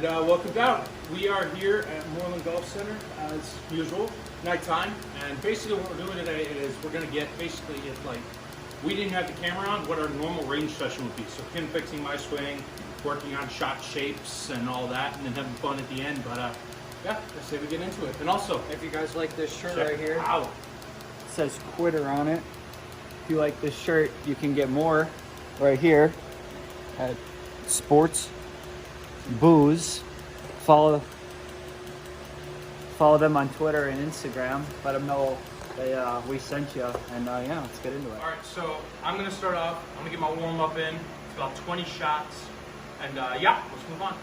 welcome down. We are here at Moreland Golf Center as usual, nighttime. And basically what we're doing today is we're going to get basically it's like we didn't have the camera on what our normal range session would be. So pin fixing my swing, working on shot shapes and all that, and then having fun at the end. But yeah, let's say we get into it. And also, if you guys like this shirt right here, it says Quitter on it. If you like this shirt, you can get more right here at Sportzbooze. Follow them on Twitter and Instagram. Let them know we sent you, and yeah, let's get into it. All right, so I'm gonna start off. I'm gonna get my warm up in. It's about 20 shots, and yeah, let's move on.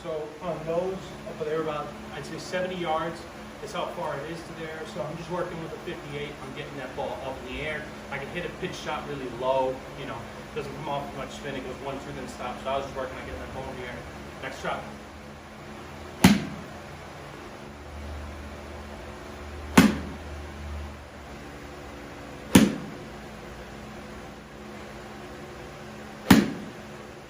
So on those, up there about, I'd say 70 yards is how far it is to there. So I'm just working with a 58. I'm getting that ball up in the air. I can hit a pitch shot really low, you know, doesn't come off much spin. It goes 1-2, then stops. So I was just working on getting that ball in the air. Next shot.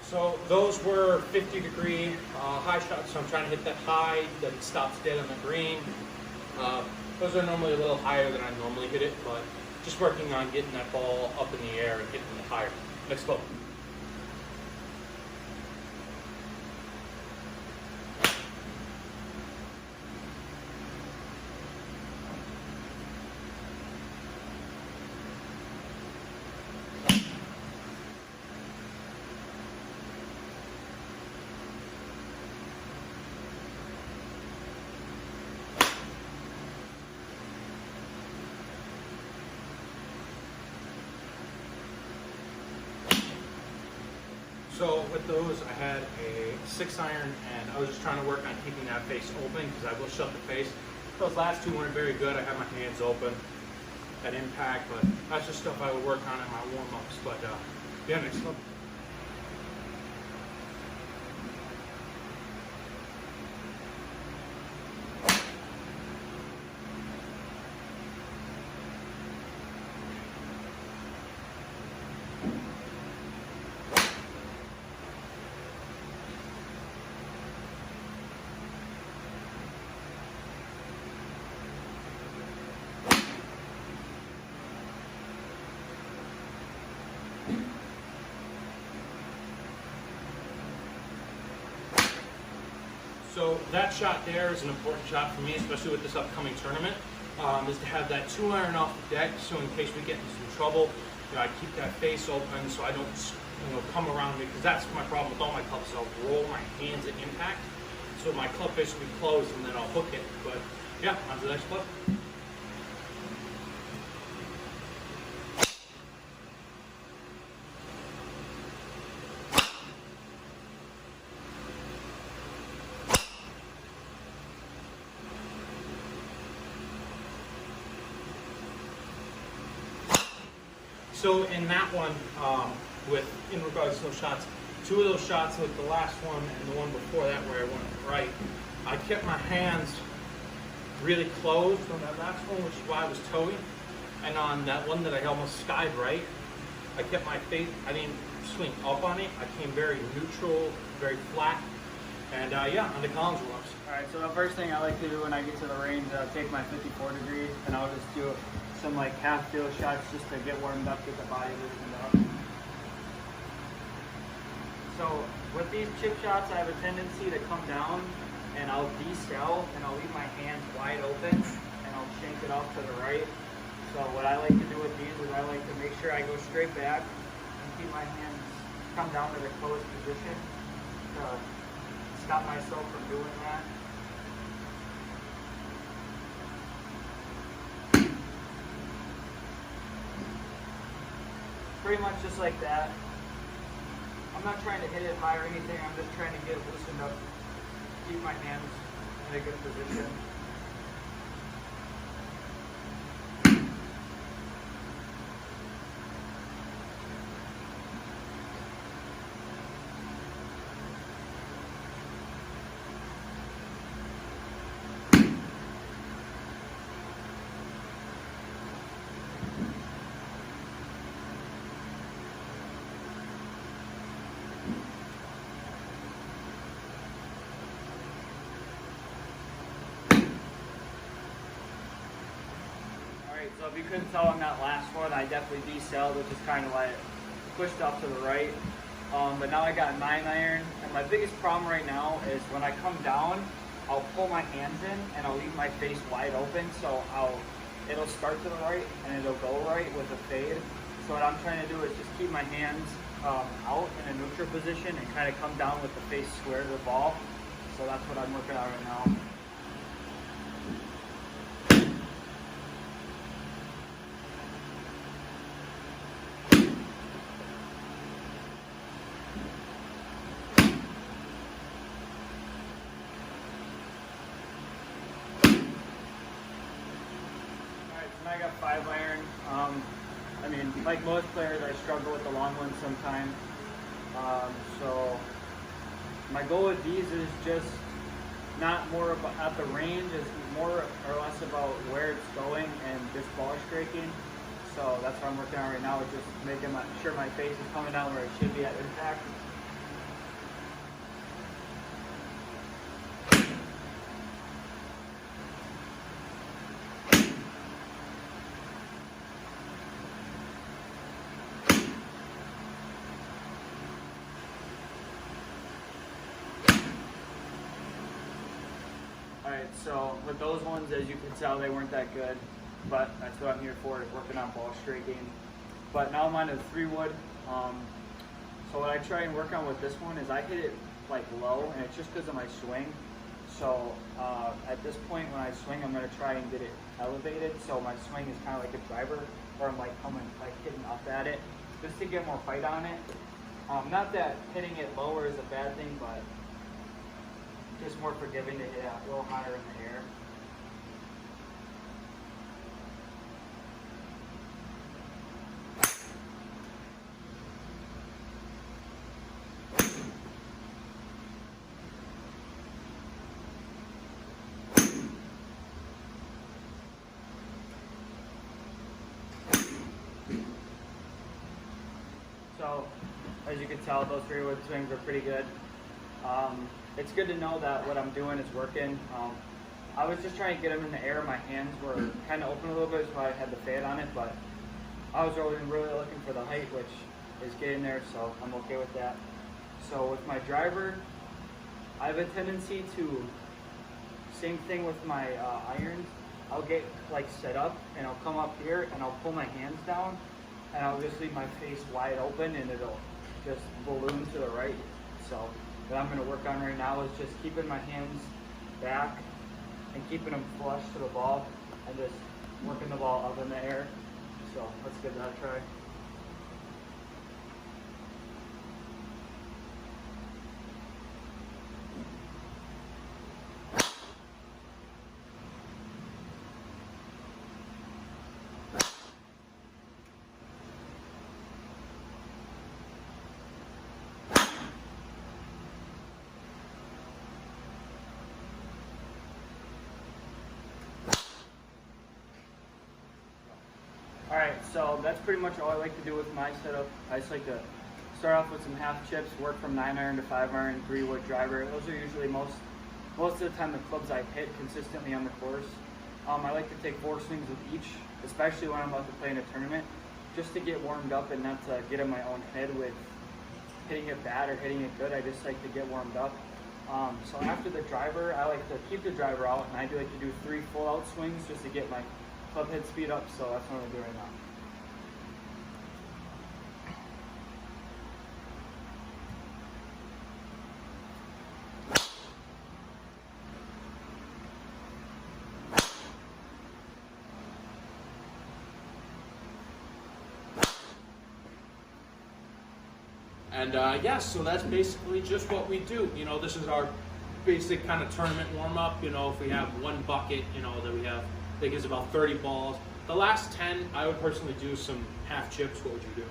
So those were 50-degree high shots, so I'm trying to hit that high, that it stops dead on the green. Those are normally a little higher than I normally hit it, but just working on getting that ball up in the air and hitting it higher. Next ball. So with those, I had a 6-iron, and I was just trying to work on keeping that face open because I will shut the face. Those last two weren't very good. I had my hands open at impact, but that's just stuff I would work on in my warm-ups. But yeah, next one. So that shot there is an important shot for me, especially with this upcoming tournament, is to have that 2-iron off the deck, so in case we get into some trouble, you know, I keep that face open so I don't, you know, come around me, because that's my problem with all my clubs. I'll roll my hands at impact, so my club face will be closed and then I'll hook it. But yeah, on to the next club. So in that one, in regards to those shots, 2 of those shots, like the last one and the one before that where I went right, I kept my hands really closed on that last one, which is why I was towing. And on that one that I almost skied right, I kept my face, I didn't swing up on it. I came very neutral, very flat. And yeah, on the Collins warm-ups. All right, so the first thing I like to do when I get to the range, I'll take my 54 degrees and I'll just do some like half field shots just to get warmed up, get the body loosened up. So with these chip shots, I have a tendency to come down and I'll descale and I'll leave my hands wide open and I'll shank it off to the right. So what I like to do with these is I like to make sure I go straight back and keep my hands come down to the closed position to stop myself from doing that. Pretty much just like that. I'm not trying to hit it high or anything, I'm just trying to get it loosened up, keep my hands in a good position. Alright, so if you couldn't tell on that last one, I definitely decelled, which is kind of like pushed up to the right. But now I got 9-iron, and my biggest problem right now is when I come down, I'll pull my hands in and I'll leave my face wide open, so it'll start to the right and it'll go right with a fade. So what I'm trying to do is just keep my hands out in a neutral position and kind of come down with the face square to the ball. So that's what I'm working on right now. I got 5-iron. I mean, like most players, I struggle with the long ones sometimes. So my goal with these is just not more about at the range, it's more or less about where it's going and just ball striking. So that's what I'm working on right now, is just making sure my face is coming down where it should be at impact. Alright, so with those ones, as you can tell, they weren't that good, but that's what I'm here for, is working on ball striking. But now I'm on a 3-wood. So what I try and work on with this one is I hit it like low, and it's just because of my swing. So at this point when I swing, I'm going to try and get it elevated, so my swing is kind of like a driver, where I'm like coming, like hitting up at it, just to get more fight on it. Not that hitting it lower is a bad thing, but just more forgiving to hit it a little higher in the air. So, as you can tell, those 3-wood swings are pretty good. It's good to know that what I'm doing is working. I was just trying to get them in the air. My hands were kind of open a little bit, so I had the fade on it, but I was really looking for the height, which is getting there, so I'm okay with that. So with my driver, I have a tendency to, same thing with my irons, I'll get like set up and I'll come up here and I'll pull my hands down and I'll just leave my face wide open and it'll just balloon to the right. So what I'm going to work on right now is just keeping my hands back and keeping them flush to the ball and just working the ball up in the air. So let's give that a try. Alright, so that's pretty much all I like to do with my setup. I just like to start off with some half chips, work from 9-iron to 5-iron, 3-wood driver. Those are usually most of the time the clubs I hit consistently on the course. I like to take 4 swings with each, especially when I'm about to play in a tournament, just to get warmed up and not to get in my own head with hitting it bad or hitting it good. I just like to get warmed up. So after the driver, I like to keep the driver out, and I do like to do 3 full out swings just to get my club head speed up, so that's what I'm doing right now. And yeah, so that's basically just what we do. You know, this is our basic kind of tournament warm-up. You know, if we have 1 bucket, you know, that we have, that gives about 30 balls. The last 10, I would personally do some half chips. What would you do?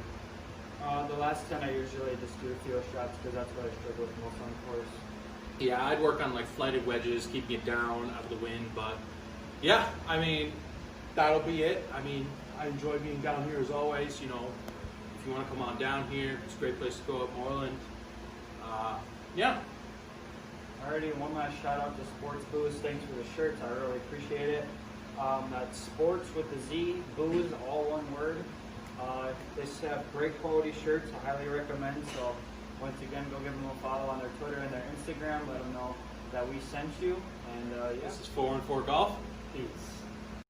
The last 10, I usually just do a few shots because that's what I struggle with most on the course. Yeah, I'd work on like flighted wedges, keeping it down out of the wind. But yeah, I mean, that'll be it. I mean, I enjoy being down here as always. You know, if you want to come on down here, it's a great place to go up Moreland. Yeah. Alrighty, one last shout out to Sportzbooze. Thanks for the shirts. I really appreciate it. That's sports with the Z, booze, all one word. They have great quality shirts. I highly recommend. So once again, go give them a follow on their Twitter and their Instagram. Let them know that we sent you. And yeah, This is 4-4 Golf. peace.